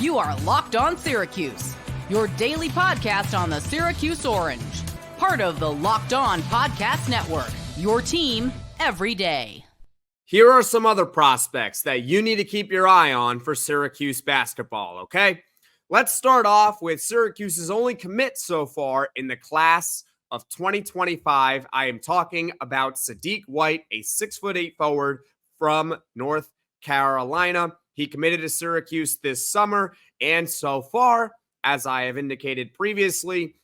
You are Locked On Syracuse, your daily podcast on the Syracuse Orange. Part of the Locked On Podcast Network, your team every day. Here are some other prospects that you need to keep your eye on for Syracuse basketball, okay? Let's start off with Syracuse's only commit so far in the class of 2025. I am talking about Sadique White, a 6'8" forward from North Carolina. He committed to Syracuse this summer, and so far, as I have indicated previously,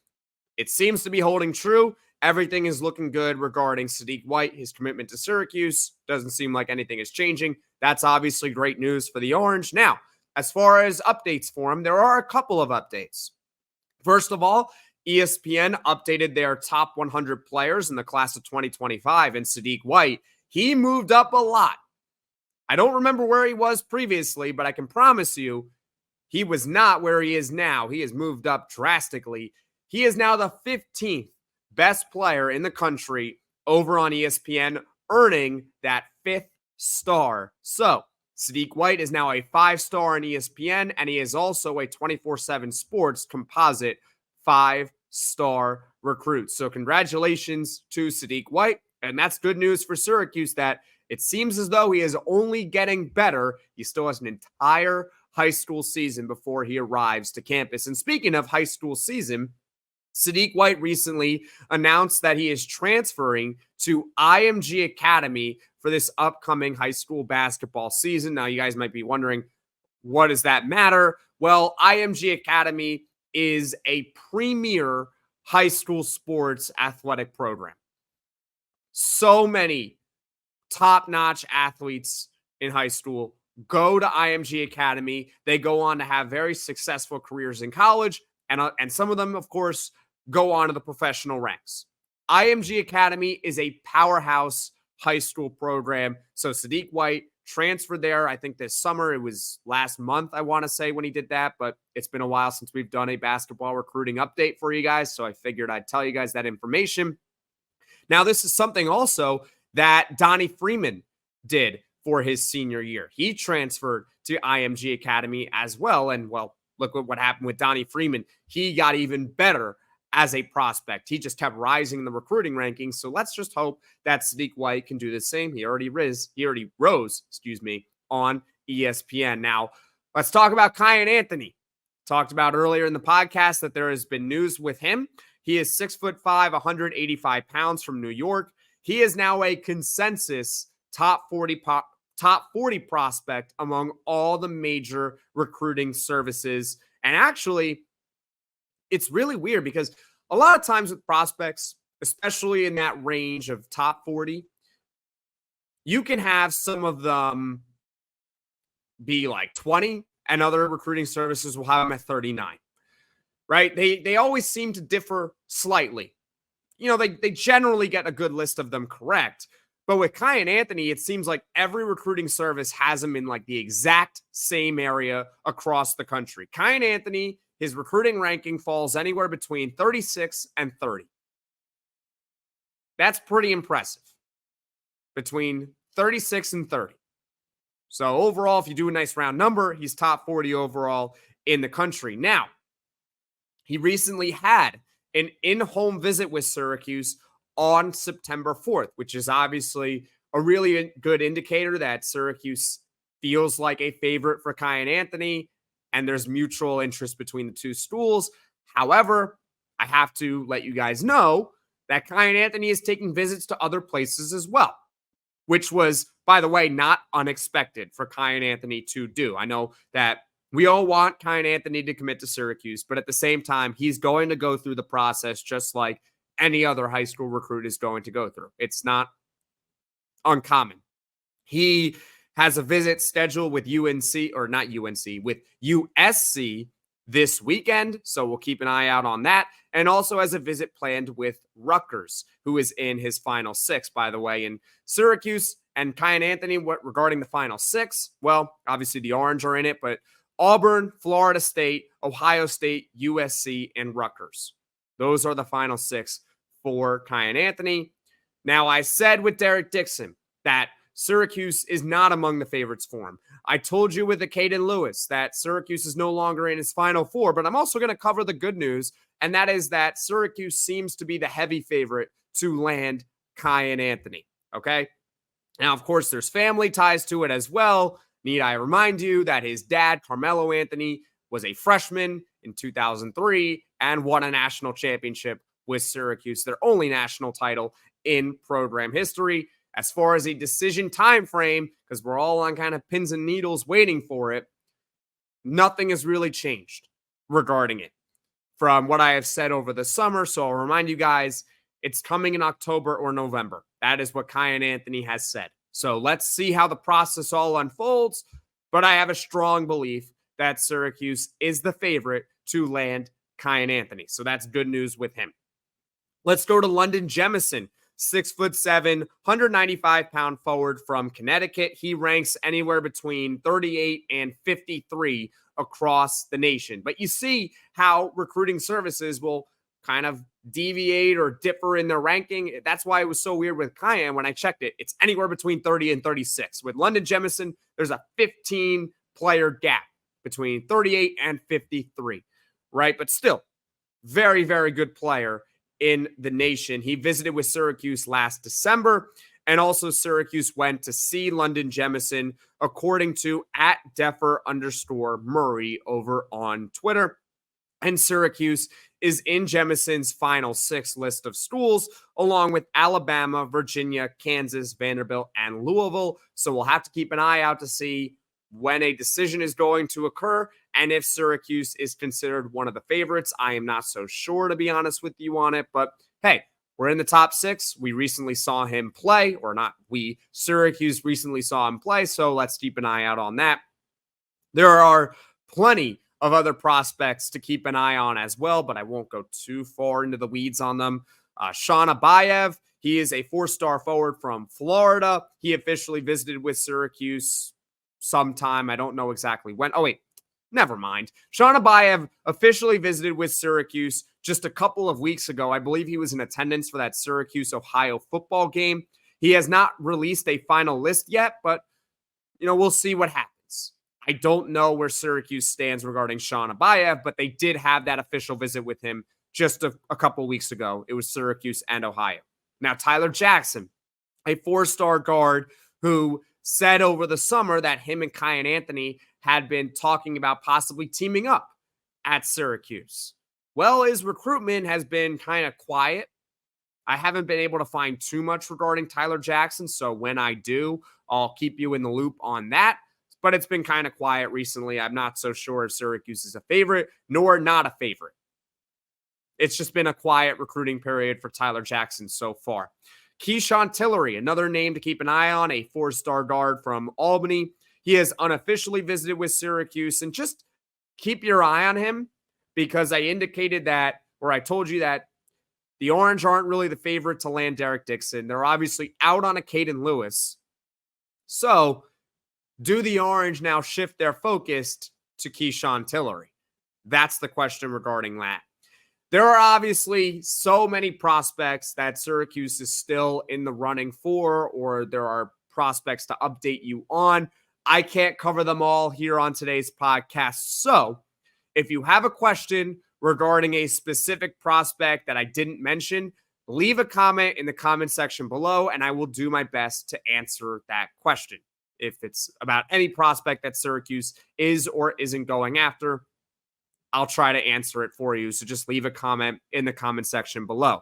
it seems to be holding true. Everything is looking good regarding Sadique White. His commitment to Syracuse doesn't seem like anything is changing. That's obviously great news for the Orange. Now, as far as updates for him, there are a couple of updates. First of all, ESPN updated their top 100 players in the class of 2025, and Sadique White, he moved up a lot. I don't remember where he was previously, but I can promise you he was not where he is now. He has moved up drastically. He is now the 15th best player in the country over on ESPN, earning that 5th star. So, Sadique White is now a 5-star on ESPN, and he is also a 24/7 Sports composite 5-star recruit. So, congratulations to Sadique White, and that's good news for Syracuse that it seems as though he is only getting better. He still has an entire high school season before he arrives to campus. And speaking of high school season, Sadique White recently announced that he is transferring to IMG Academy for this upcoming high school basketball season. Now, you guys might be wondering, what does that matter? Well, IMG Academy is a premier high school sports athletic program. So many top-notch athletes in high school go to IMG Academy. They go on to have very successful careers in college, and some of them, of course, go on to the professional ranks. IMG Academy is a powerhouse high school program. So Sadique White transferred there, I think this summer. It was last month, I want to say, when he did that, but it's been a while since we've done a basketball recruiting update for you guys, so I figured I'd tell you guys that information. Now, this is something also that Donnie Freeman did for his senior year. He transferred to IMG Academy as well. And, well, look at what happened with Donnie Freeman. He got even better as a prospect. He just kept rising in the recruiting rankings. So let's just hope that Sadique White can do the same. He already rose, on ESPN. Now, let's talk about Kiyan Anthony. Talked about earlier in the podcast that there has been news with him. He is 6'5", 185 pounds from New York. He is now a consensus top 40 prospect among all the major recruiting services. And actually, it's really weird because a lot of times with prospects, especially in that range of top 40, you can have some of them be like 20, and other recruiting services will have them at 39, right? They always seem to differ slightly. You know, they generally get a good list of them correct. But with Kiyan Anthony, it seems like every recruiting service has him in like the exact same area across the country. Kiyan Anthony, his recruiting ranking falls anywhere between 36 and 30. That's pretty impressive. Between 36 and 30. So overall, if you do a nice round number, he's top 40 overall in the country. Now, he recently had an in-home visit with Syracuse on September 4th, which is obviously a really good indicator that Syracuse feels like a favorite for Kiyan Anthony, and there's mutual interest between the two schools. However, I have to let you guys know that Kiyan Anthony is taking visits to other places as well, which was, by the way, not unexpected for Kiyan Anthony to do. I know that we all want Kiyan Anthony to commit to Syracuse, but at the same time, he's going to go through the process just like any other high school recruit is going to go through. It's not uncommon. He has a visit scheduled with with USC this weekend, so we'll keep an eye out on that, and also has a visit planned with Rutgers, who is in his Final Six, by the way. And Syracuse and Kiyan Anthony, regarding the Final Six, well, obviously the Orange are in it, but Auburn, Florida State, Ohio State, USC, and Rutgers. Those are the Final Six for Kiyan Anthony. Now, I said with Derek Dixon that Syracuse is not among the favorites for him. I told you with Acaden Lewis that Syracuse is no longer in his Final Four, but I'm also going to cover the good news, and that is that Syracuse seems to be the heavy favorite to land Kiyan Anthony, okay? Now, of course, there's family ties to it as well. Need I remind you that his dad, Carmelo Anthony, was a freshman in 2003 and won a national championship with Syracuse, their only national title in program history. As far as a decision time frame, because we're all on kind of pins and needles waiting for it, nothing has really changed regarding it from what I have said over the summer. So I'll remind you guys, it's coming in October or November. That is what Kiyan Anthony has said. So let's see how the process all unfolds. But I have a strong belief that Syracuse is the favorite to land Kiyan Anthony. So that's good news with him. Let's go to London Jemson, 6'7", 195-pound forward from Connecticut. He ranks anywhere between 38 and 53 across the nation. But you see how recruiting services will kind of deviate or differ in their ranking. That's why it was so weird with Kiyan when I checked it. It's anywhere between 30 and 36. With London Jemson, there's a 15-player gap between 38 and 53, right? But still, very, very good player in the nation. He visited with Syracuse last December, and also Syracuse went to see London Jemson, according to @Deffer_Murray over on Twitter. And Syracuse is in Jemson's final 6 list of schools, along with Alabama, Virginia, Kansas, Vanderbilt, and Louisville. So we'll have to keep an eye out to see when a decision is going to occur and if Syracuse is considered one of the favorites. I am not so sure, to be honest with you, on it. But hey, we're in the top 6. We recently saw him play, or not we, Syracuse recently saw him play. So let's keep an eye out on that. There are plenty of other prospects to keep an eye on as well, but I won't go too far into the weeds on them. Sean Abayev, he is a 4-star forward from Florida. He officially visited with Syracuse sometime. I don't know exactly when. Oh, wait, never mind. Sean Abayev officially visited with Syracuse just a couple of weeks ago. I believe he was in attendance for that Syracuse-Ohio football game. He has not released a final list yet, but, we'll see what happens. I don't know where Syracuse stands regarding Sean Abayev, but they did have that official visit with him just a couple weeks ago. It was Syracuse and Ohio. Now, Tyler Jackson, a 4-star guard who said over the summer that him and Kiyan Anthony had been talking about possibly teaming up at Syracuse. Well, his recruitment has been kind of quiet. I haven't been able to find too much regarding Tyler Jackson, so when I do, I'll keep you in the loop on that. But it's been kind of quiet recently. I'm not so sure if Syracuse is a favorite, nor not a favorite. It's just been a quiet recruiting period for Tyler Jackson so far. Keyshawn Tillery, another name to keep an eye on, a 4-star guard from Albany. He has unofficially visited with Syracuse, and just keep your eye on him, because I indicated that, or I told you that the Orange aren't really the favorite to land Derek Dixon. They're obviously out on Acaden Lewis. So do the Orange now shift their focus to Keyshawn Tillery? That's the question regarding that. There are obviously so many prospects that Syracuse is still in the running for, or there are prospects to update you on. I can't cover them all here on today's podcast. So if you have a question regarding a specific prospect that I didn't mention, leave a comment in the comment section below, and I will do my best to answer that question. If it's about any prospect that Syracuse is or isn't going after, I'll try to answer it for you. So just leave a comment in the comment section below.